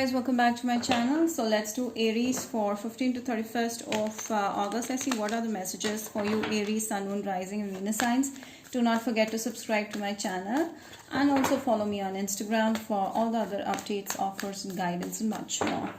guys, welcome back to my channel. So let's do Aries for 15 to 31st of August. Let's see what are the messages for you Aries, Sun, Moon, Rising and Venus signs. Do not forget to subscribe to my channel and also follow me on Instagram for all the other updates, offers and guidance and much more.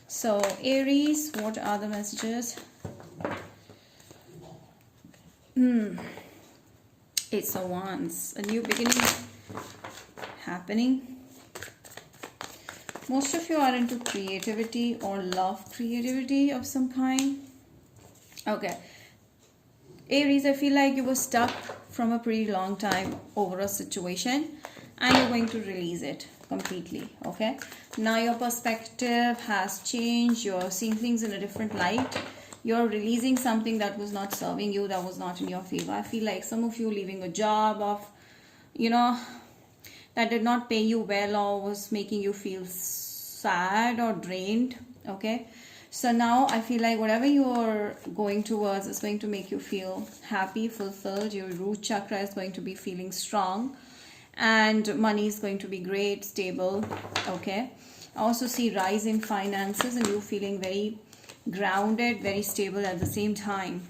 So Aries, what are the messages? Ace of Wands, a new beginning happening. Most of you are into creativity or love creativity of some kind. Okay. Aries, I feel like you were stuck from a pretty long time over a situation and you're going to release it completely. Okay. Now your perspective has changed. You're seeing things in a different light. You're releasing something that was not serving you, that was not in your favor. I feel like some of you leaving a job of, that did not pay you well or was making you feel sad or drained. Okay, so now I feel like whatever you're going towards is going to make you feel happy, fulfilled. Your root chakra is going to be feeling strong and money is going to be great, stable. Okay, I also see rise in finances and you feeling very grounded, very stable at the same time.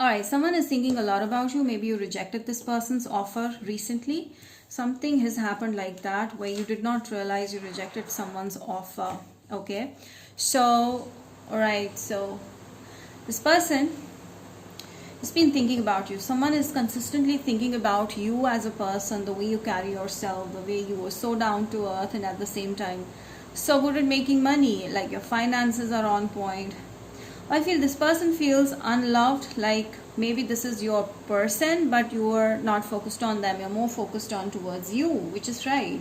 Alright, someone is thinking a lot about you. Maybe you rejected this person's offer recently. Something has happened like that where you did not realize you rejected someone's offer. Okay, so alright, so this person has been thinking about you. Someone is consistently thinking about you as a person, the way you carry yourself, the way you were so down to earth and at the same time so good at making money, like your finances are on point. I feel this person feels unloved, like maybe this is your person but you are not focused on them, you're more focused on towards you, which is right,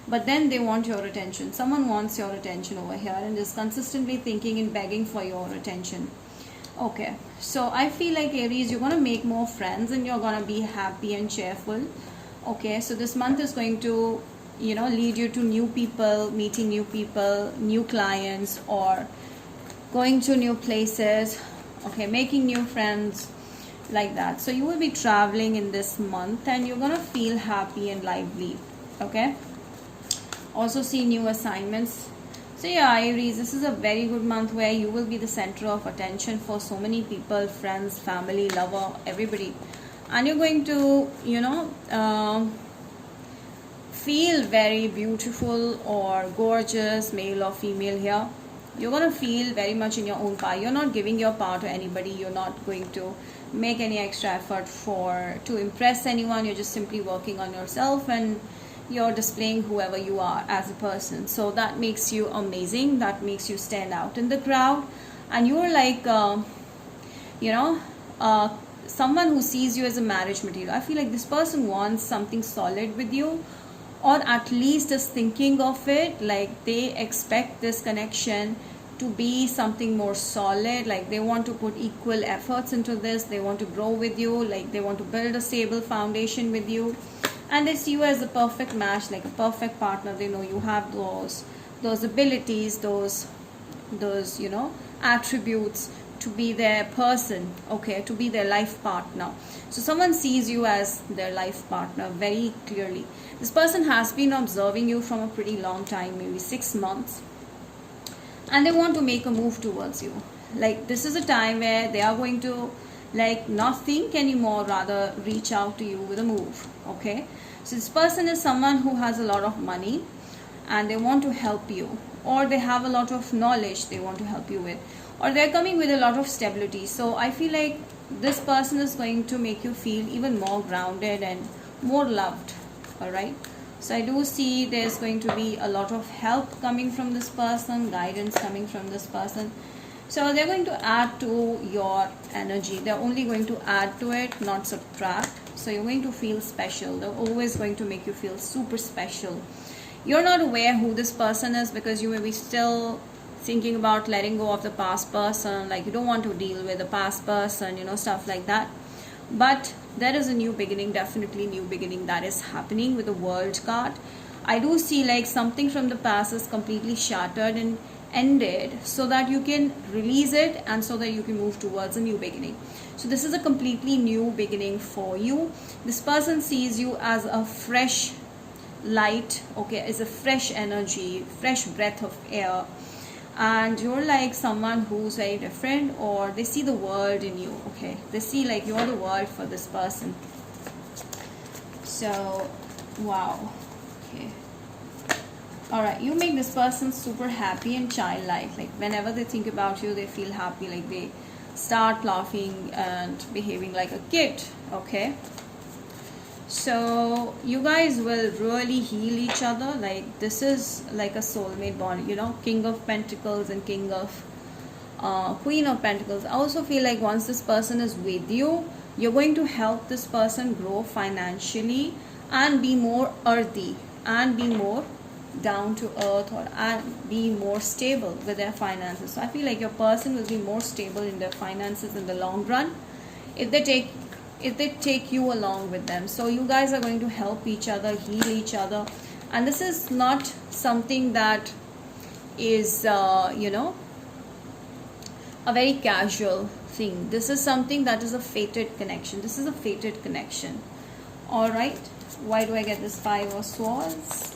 but then they want your attention. Someone wants your attention over here and is consistently thinking and begging for your attention. Okay, so I feel like Aries, you're going to make more friends and you're going to be happy and cheerful. Okay, so this month is going to lead you to new people, meeting new people, new clients, or going to new places. Okay, making new friends, like that. So you will be traveling in this month and you're gonna feel happy and lively. Okay, also see new assignments. So yeah, Aries, this is a very good month where you will be the center of attention for so many people, friends, family, lover, everybody, and you're going to feel very beautiful or gorgeous, male or female here. You're going to feel very much in your own power. You're not giving your power to anybody. You're not going to make any extra effort to impress anyone. You're just simply working on yourself and you're displaying whoever you are as a person. So that makes you amazing. That makes you stand out in the crowd. And you're like, someone who sees you as a marriage material. I feel like this person wants something solid with you, or at least is thinking of it, like they expect this connection to be something more solid, like they want to put equal efforts into this, they want to grow with you, like they want to build a stable foundation with you, and they see you as a perfect match, like a perfect partner. They know you have those abilities, those attributes to be their person, okay, to be their life partner. So someone sees you as their life partner very clearly. This person has been observing you from a pretty long time, maybe 6 months, and they want to make a move towards you. Like this is a time where they are going to not think anymore, rather reach out to you with a move. Okay, so this person is someone who has a lot of money and they want to help you, or they have a lot of knowledge they want to help you with, or they're coming with a lot of stability. So I feel like this person is going to make you feel even more grounded and more loved. All right, so I do see there's going to be a lot of help coming from this person, guidance coming from this person. So they're going to add to your energy. They're only going to add to it, not subtract. So you're going to feel special. They're always going to make you feel super special. You're not aware who this person is because you may be still thinking about letting go of the past person, like you don't want to deal with the past person, stuff like that. But there is a new beginning, definitely new beginning that is happening with the World card. I do see like something from the past is completely shattered and ended, so that you can release it and so that you can move towards a new beginning. So this is a completely new beginning for you. This person sees you as a fresh light, okay, is a fresh energy, fresh breath of air, and you're like someone who's very different, or they see the world in you, okay, they see like you're the world for this person. So wow, okay, all right, you make this person super happy and childlike. Like whenever they think about you, they feel happy, like they start laughing and behaving like a kid, okay. So you guys will really heal each other. Like this is like a soulmate bond, you know, King of Pentacles and King of Queen of Pentacles. I also feel like once this person is with you, you're going to help this person grow financially and be more earthy and be more down to earth, or and be more stable with their finances. So I feel like your person will be more stable in their finances in the long run if they take you along with them. So you guys are going to help each other, heal each other, and this is not something that is you know, a very casual thing. This is something that is a fated connection. This is a fated connection. All right, why do I get this Five of Swords?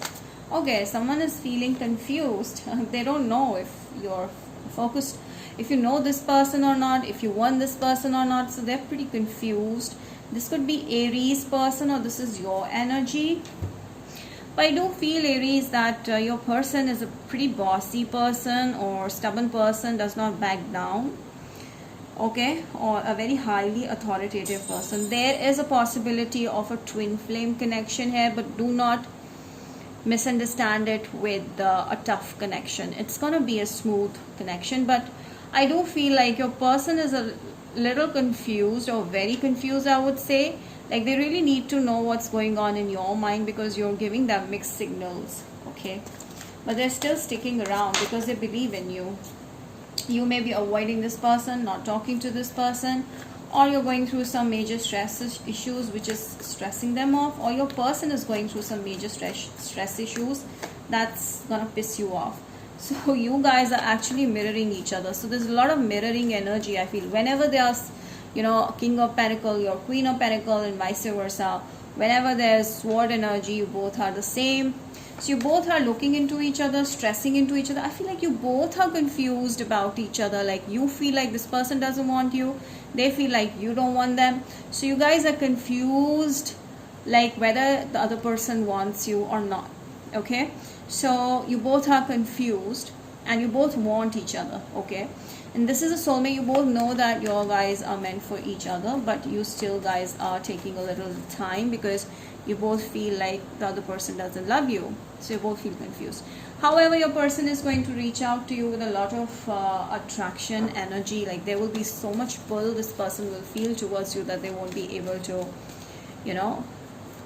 Okay, someone is feeling confused. They don't know if you're focused, if you know this person or not, if you want this person or not. So they're pretty confused. This could be Aries person, or this is your energy. But I do feel, Aries, that your person is a pretty bossy person or stubborn person, does not back down, okay, or a very highly authoritative person. There is a possibility of a twin flame connection here, but do not misunderstand it with a tough connection. It's gonna be a smooth connection, but I do feel like your person is a little confused, or very confused, I would say. Like they really need to know what's going on in your mind, because you're giving them mixed signals, okay. But they're still sticking around because they believe in you. You may be avoiding this person, not talking to this person, or you're going through some major stress issues which is stressing them off, or your person is going through some major stress issues that's gonna piss you off. So you guys are actually mirroring each other. So there's a lot of mirroring energy, I feel. Whenever there's, you know, King of Pentacle, your Queen of Pentacle, and vice versa, whenever there's sword energy, you both are the same. So you both are looking into each other, stressing into each other. I feel like you both are confused about each other. Like you feel like this person doesn't want you, they feel like you don't want them. So you guys are confused, like whether the other person wants you or not, okay. So you both are confused and you both want each other, okay. And this is a soulmate. You both know that your guys are meant for each other, but you still guys are taking a little time because you both feel like the other person doesn't love you. So you both feel confused. However, your person is going to reach out to you with a lot of attraction energy. Like there will be so much pull this person will feel towards you that they won't be able to, you know,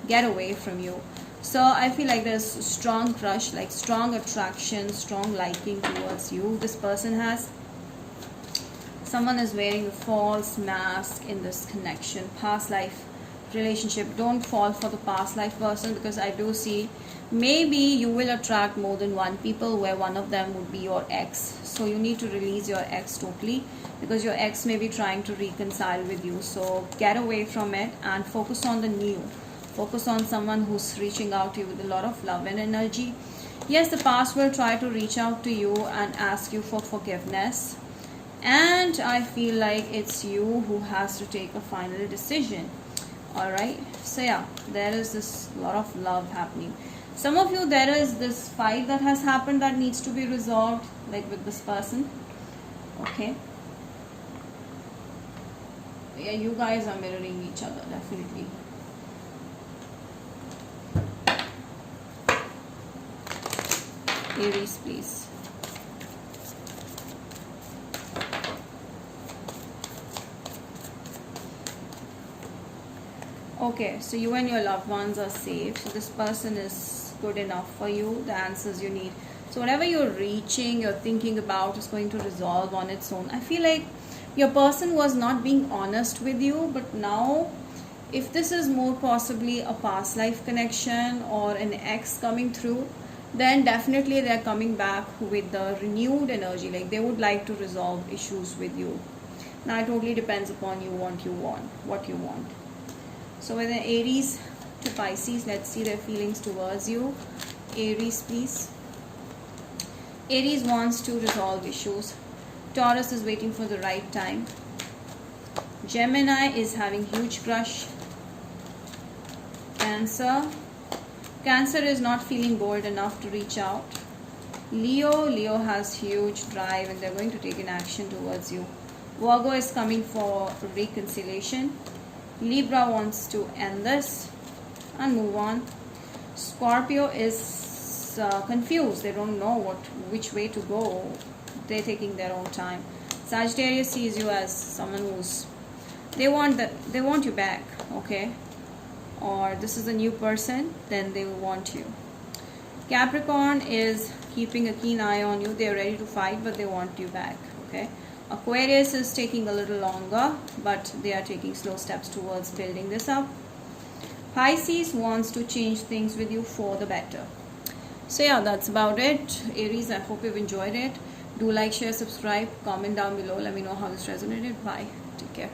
get away from you. So I feel like there's strong crush, like strong attraction, strong liking towards you this person has. Someone is wearing a false mask in this connection. Past life relationship. Don't fall for the past life person, because I do see maybe you will attract more than one people, where one of them would be your ex. So you need to release your ex totally, because your ex may be trying to reconcile with you. So get away from it and focus on the new. Focus on someone who's reaching out to you with a lot of love and energy. Yes, the past will try to reach out to you and ask you for forgiveness, and I feel like it's you who has to take a final decision. All right, so yeah, there is this lot of love happening. Some of you, there is this fight that has happened that needs to be resolved, like with this person, okay. Yeah, you guys are mirroring each other, definitely. Aries, please. Okay, so you and your loved ones are safe. So this person is good enough for you, the answers you need. So whatever you're reaching, you're thinking about is going to resolve on its own. I feel like your person was not being honest with you, but now if this is more possibly a past life connection or an ex coming through, then definitely they're coming back with the renewed energy. Like they would like to resolve issues with you. Now it totally depends upon what you want. So with an Aries, to Pisces. Let's see their feelings towards you. Aries, please. Aries wants to resolve issues. Taurus is waiting for the right time. Gemini is having huge crush. Cancer. Cancer is not feeling bold enough to reach out. Leo has huge drive and they're going to take an action towards you. Virgo is coming for reconciliation. Libra wants to end this and move on. Scorpio is confused. They don't know which way to go. They're taking their own time. Sagittarius sees you as someone who's they want you back, okay? Or this is a new person, then they will want you. Capricorn is keeping a keen eye on you. They're ready to fight, but they want you back, okay? Aquarius is taking a little longer, but they are taking slow steps towards building this up. Pisces wants to change things with you for the better. So yeah, that's about it. Aries, I hope you've enjoyed it. Do like, share, subscribe, comment down below. Let me know how this resonated. Bye. Take care.